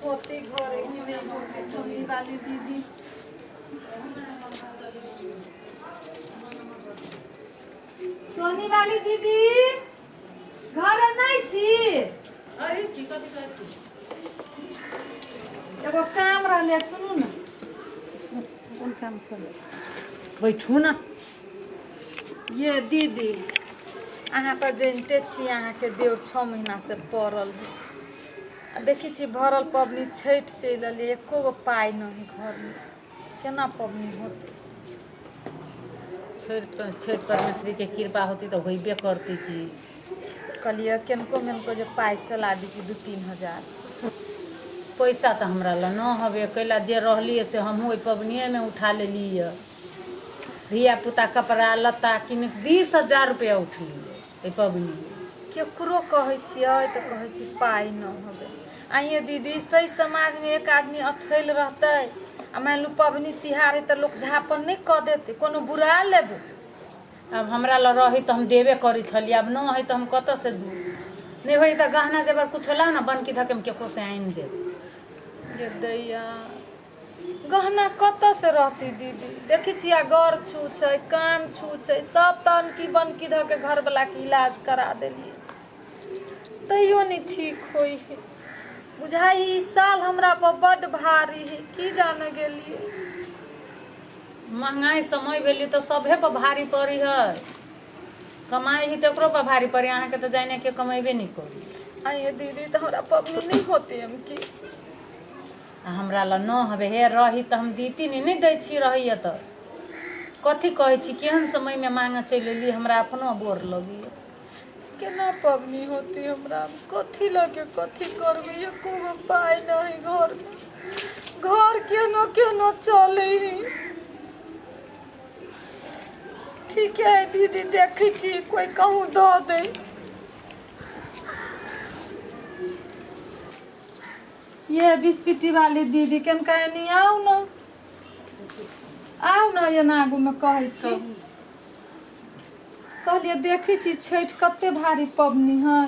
होती घर ही में होती सोनी वाली दीदी। सोनी वाली दीदी घर नहीं छी। अरे छी कथी कहै छी? एगो काम रहले सुनू ना। कौन काम छल? बैठू ना। ये दीदी अहाँ तो जानते छी अहाँ के देव 6 महीना से पड़ल है। देखी छी भरल पबनी छठ चल अली एको गो पाई नहीं घर में केना पबनी होते। छठ परमेश्वरी के कृपा होती तो होइबे करती कि कहलिए केनको मेनको जो पाई चला दी कि 2-3 हजार। पैसा तो हमरा ला न हवे कैला जे रहली से हमहू ओइ पबनिए में उठा लेली। धिया पुता कपड़ा लत्ता किन 20,000 रुपया उठली ओइ पबनी में। केकरो कहै छियै तो कहै छी पाई न हवे। आइए दीदी सही समाज में एक आदमी अथैल रहते आ मान लू पबनी तिहार है तो लोग झापन नहीं क देते कोनो बुरा लेबे। अब हमरा ला रही तो हम देवे करी छली अब न है तो हम कत से दू नहीं होई तो गहना जेब कुछ होला ना बन की धके हम केकरो से आइन दे। ये दैया गहना कत से रहती दीदी देखी छिया गौर छू छै कान छू छै सब तनकी बनकी धके घर वाला के इलाज करा देलिए तैयो नहीं ठीक होई है। बुझाई इस साल हमरा पर बड़ भारी है की जाने गेलिए। महंगाई समय भेली तो सभे पर भारी पड़ी है। कमाई ही तो पर भारी पड़ी अहाँ के तो जाने के कमेबे नहीं करी। आइए दीदी तो हमरा पबनी नहीं होती हम की हमरा ला न हवे हे रही तो हम दीती नहीं दै छी रही तो कथी कहै छी केहन समय में मांगे चल एली हमरा अपनो बोर लगी। केना पबनी होती हमरा कथी लगे कथी करबे एको गो पाई नहीं घर में घर केनो केनो चले ही। ठीक है दीदी देखी छी कोई कहूँ दो दे। ये बिस्किटी वाली दीदी केन कहे नहीं आओ ना ये नागू में कहे छी कहलिए देखी छी छठ कते भारी पबनी है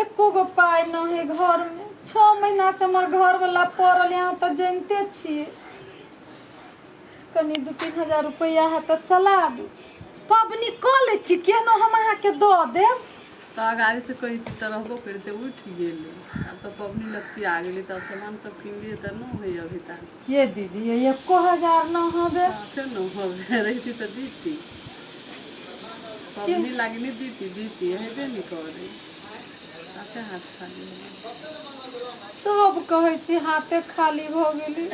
एको गो पाई न है घर में 6 महीना से हमार घर वाला पड़ल यहाँ तो जानते छिए कनी 2-3 हजार रुपया है तो चला दू पबनी क ले छी केनो हम अहाँ के दो देब। तो अगाड़ी से कही थी तो रहबो करते उठ गेले अब तो पबनी लक्ष्य आ गेली तब सामान सब किन लिए तो न है अभी तक। ये दीदी ये एको हजार न हबे फिर न हो रही तो दीती पबनी लागली दीती हेबे नहीं करे आते हाथ खाली सब कहे छी हाथे खाली भ गेली।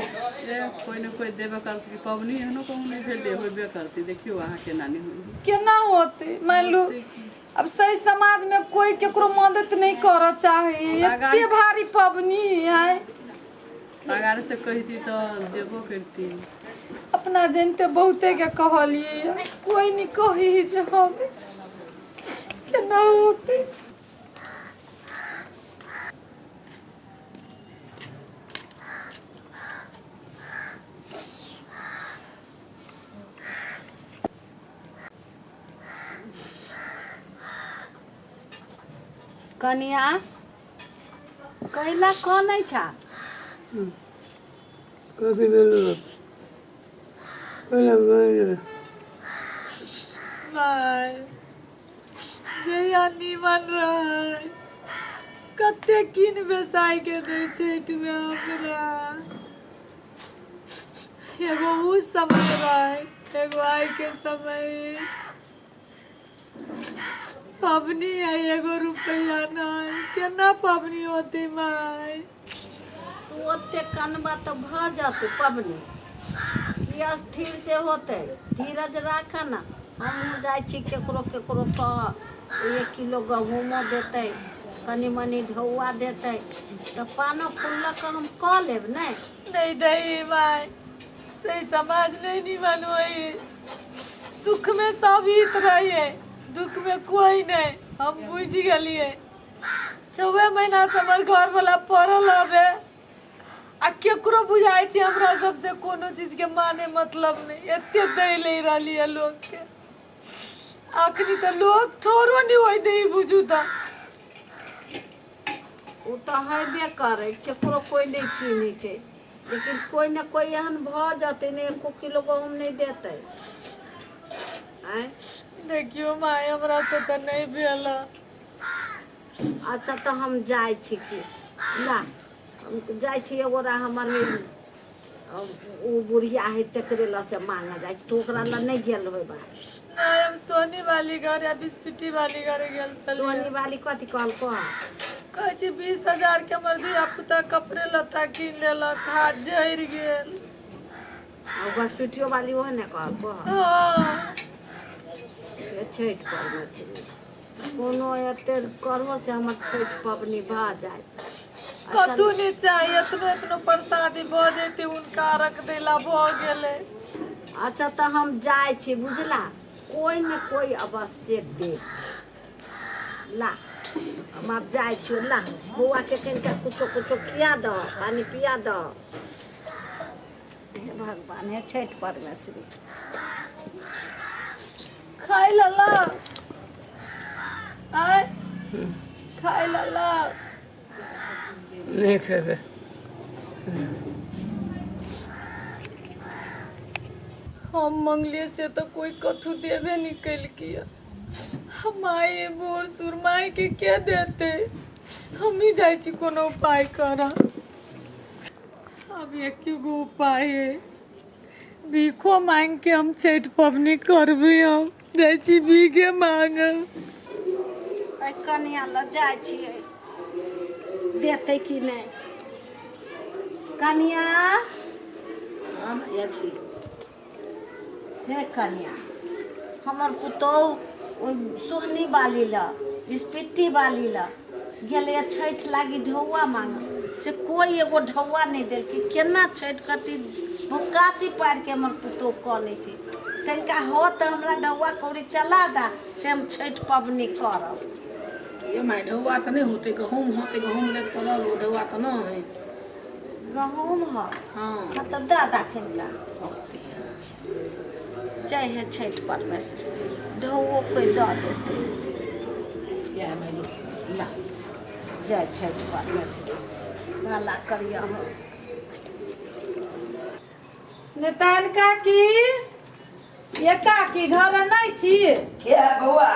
कोई न कोई देबे करती पबनी एहनो कहूँ नहीं भेले होबे करती देखियो अहाँ के नानी हुई केना होते मान लो अब सही समाज में कोई केकरो मदद नहीं कर चाहे इतने भारी पबनी है। अगाड़ी से कही थी तो देबो करती अपना जानते बहुते के कहलिए कोई नहीं कही जो हम केना होते। कनिया कैला कौन है छा कभी नहीं जया निमन रहे कते किन बेसाई के दे छठ में हमरा एगो उ समय रहे एगो आई के समय पबनी है एगो रुपया नहीं केना पबनी होती माई। तू ओते कनबा तो भ जाते पबनी कि अस्थिर से होते धीरज राख ना हम जाय छी केकरो केकरो कह 1 किलो गहूमो देते कनी मनी ढौआ देते तो पानो फूलक हम कह लेब नहीं दही माई सही समाज नहीं निमन होई सुख में सब हित रहिए दुख में कोई नहीं हम बुझ गलिए 6 महीना से हमार घर वाला पड़ल हवे आ केकरो बुझाई छी हमरा सबसे कोनो चीज के माने मतलब नहीं एते दे ले रहली है लोग के आखिरी तो लोग ठोरो नहीं होई दे बुझू त उ तो हेबे करे केकरो कोई नहीं चीनी छै लेकिन कोई न कोई एहन भ जते ने 1 किलो गहूम नहीं देते आय देखियो माय हमरा से तो नहीं भेल। अच्छा तो हम जाय छी कि ला हम जाय छी एगो रा हमर है उ बुढ़िया है तकरे ला से मांगा जाय तो ओकरा ला नहीं गेल होय बा नहीं हम सोनी वाली घर या बिस्पिटी वाली घर गेल छलिए। सोनी वाली कथी कहल को कहै छी 20,000 के हमर धिया पुता कपड़े लत्ता कीन लेलक हाथ जरि गेल। और बसपिटियो वाली वो ने कहल को हाँ ये छठ पर्व से कोनो एते करबो से हमर छठ पबनी भा जाए कतू नहीं चाहिए इतनो प्रसादी भ जेते उनका रख देला भ गेले। अच्छा तो हम जाए छी बुझला कोई न कोई अवश्य दे ला हम अब जाए छी ला बुआ के कनिका कुछो खिया दो पानी पिया दो हे भगवान हे छठ परमेश्वरी खाई लला आय खाई लला नहीं खेबे। हम मंगले से तो कोई कथू देवे निकल किया हमारे बोर सुरमाई के देते हम ही जाए छी कोनो उपाय करा। अब एक गो उपाय है भीखो मांग के हम छठ पबनी करबे। हम जाए छी भीखे मांगब कनिया ल जाए छियै देते कि नहीं कनिया हम ये छी हे कन्या हमर पुतौह सोहनी बाली ला बिस्पिट्टी बाली ला गेले छठ लागी ढौआ मांग से कोई एगो ढौआ नहीं देल कि केना छठ करती भुक्कासी पार के हमर पुतौह कले छी तनिका हो तो हमरा ढौआ कौड़ी चला दा से हम छठ पबनी करब। ये माय ढौआ तो नहीं होते गहूम ले तो लो ढौआ तो ना है। गहूम हो हाँ तो दादा खिला जय है छठ परमेश्वर ढौओ कोई दे देते या मैं ला जय छठ परमेश्वर गाला करिया हो नेतान काकी ये काकी घर नहीं छी के है बउआ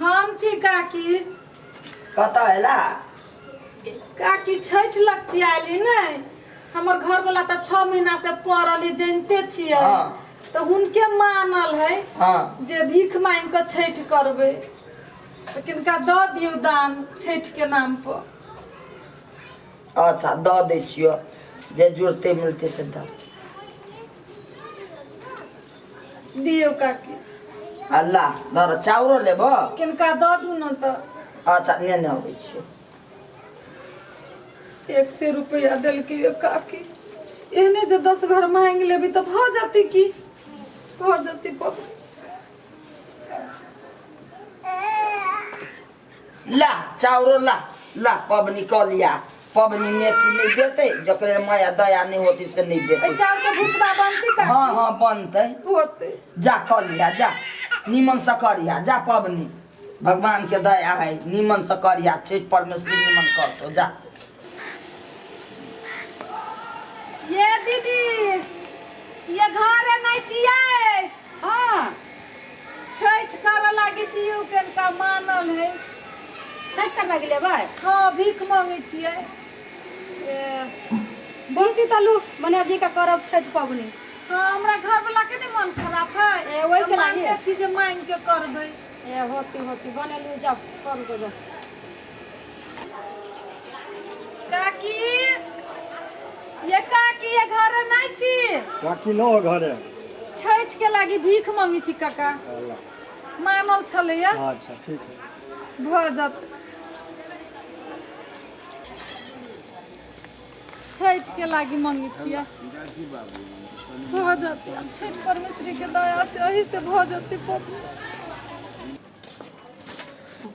हम छी काकी कत हैला काकी छठ लग आयली नहीं हमर घर वाला तो 6 महीना से पड़ल जानते छिए हाँ। तो उनके मानल है हाँ जे भीख मांग के छठ करबे तो किनका द दियो दान छठ के नाम पर। अच्छा द दै छियो जे जुड़ते मिलते से द दियो काकी अल्लाह दर चाउरो लेबो किनका द दू न तो अच्छा नेने अबै छियो 100 रुपया दिल के काकी एहने जे 10 घर मांग लेबी तो भ जाती की भ जाती पप ला चाउरो ला ला पबनी क लिया पबनी में की नहीं देते जकरे माया दया नहीं होती से नहीं देते चार के भुसबा बनती का हाँ हाँ बनते होते जा क लिया जा निमन से करिया जा पबनी भगवान के दया है निमन से करिया छठ परमेश्वरी निमन कर तो जा। ये दीदी ये घर है नहीं छिए हाँ छठ कर लागी दियो के का मानल है छठ कर लगी ले भाई हाँ भीख मांगे छिए बहुत ही तलू मने जी का करब छठ पबनी हाँ हमरा घर वाला के नहीं मन खराब है वही तो के लागी मांगे छी जे मांग के करबे ए होती बने लू जब कर दो जा काकी ये काकी ये घर नहीं छी बाकी नो घरे छठ के लागी भीख मांगी छी काका मानल छले या अच्छा ठीक है भ जात छठ के लागी मांगी छिया भ जाती छठ परमेश्वरी के दया से यही से भ जाती पबनी।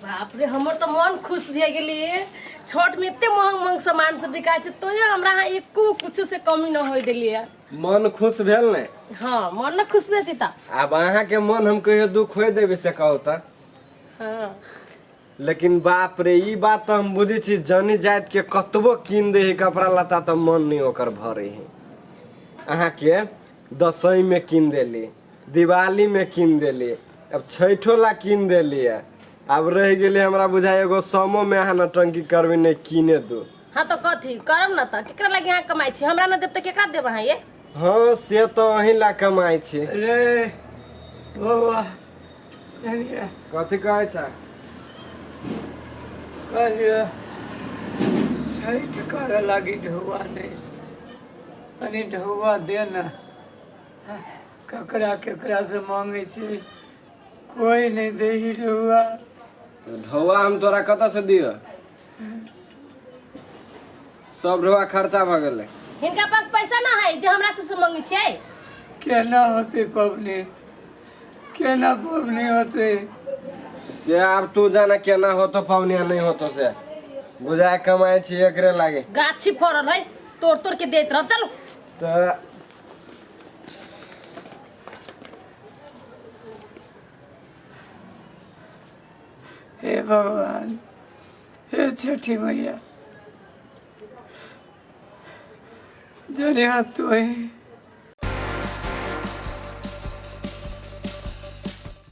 बाप रे हमर तो मन खुश भे गेलिए छठ में इतने महंग महंग सामान सब बिकाय छै तो हमरा यहाँ एको कुछ से कमी न होय देलिए। मन खुश भेल ने हाँ मन न खुश भेती ता अब अहाँ के मन हम कहियो दुख होय देबे से कहू त हाँ लेकिन बाप रे ई बात तो हम बुझी छी जनी जात के कतबो कीन दे है कपड़ा लता तो मन नहीं ओकर भरे है। अहाँ के दसई में कीन देली, दिवाली में कीन देली, अब छठो ला कीन देली है। अब रह गेली हमरा बुझाए एगो समो में अहाँ नटंकी करबी नहीं कीने दो। हाँ तो कथी करम न त केकरा लगे यहाँ कमाई छी, हमरा न देब त केकरा देब अहाँ ये? हाँ से तो अहीं ला कमाई छी। रे बउआ कथी कहै छ? कहलिए छठ करे लागी ढौआ नहीं, कनी ढौआ दे न। ककरा केकरा से मांगे छी, कोई नहीं दे ही ढौआ। ढौआ हम तोरा कत से दियो? सब ढौआ खर्चा भ गेलै। हिनका पास पैसा ना है जे हमरा से मांगे छियै? केना होते पबनी, केना पबनी होते? से अब तू जाना केना होतो पवनिया नहीं होतो से बुझाए कमाए छी एकरे लागे। गाछी फरल है तोड़ तोड़ के देत रह। चलो त हे भगवान, हे छठी मैया, जने हाथ तो है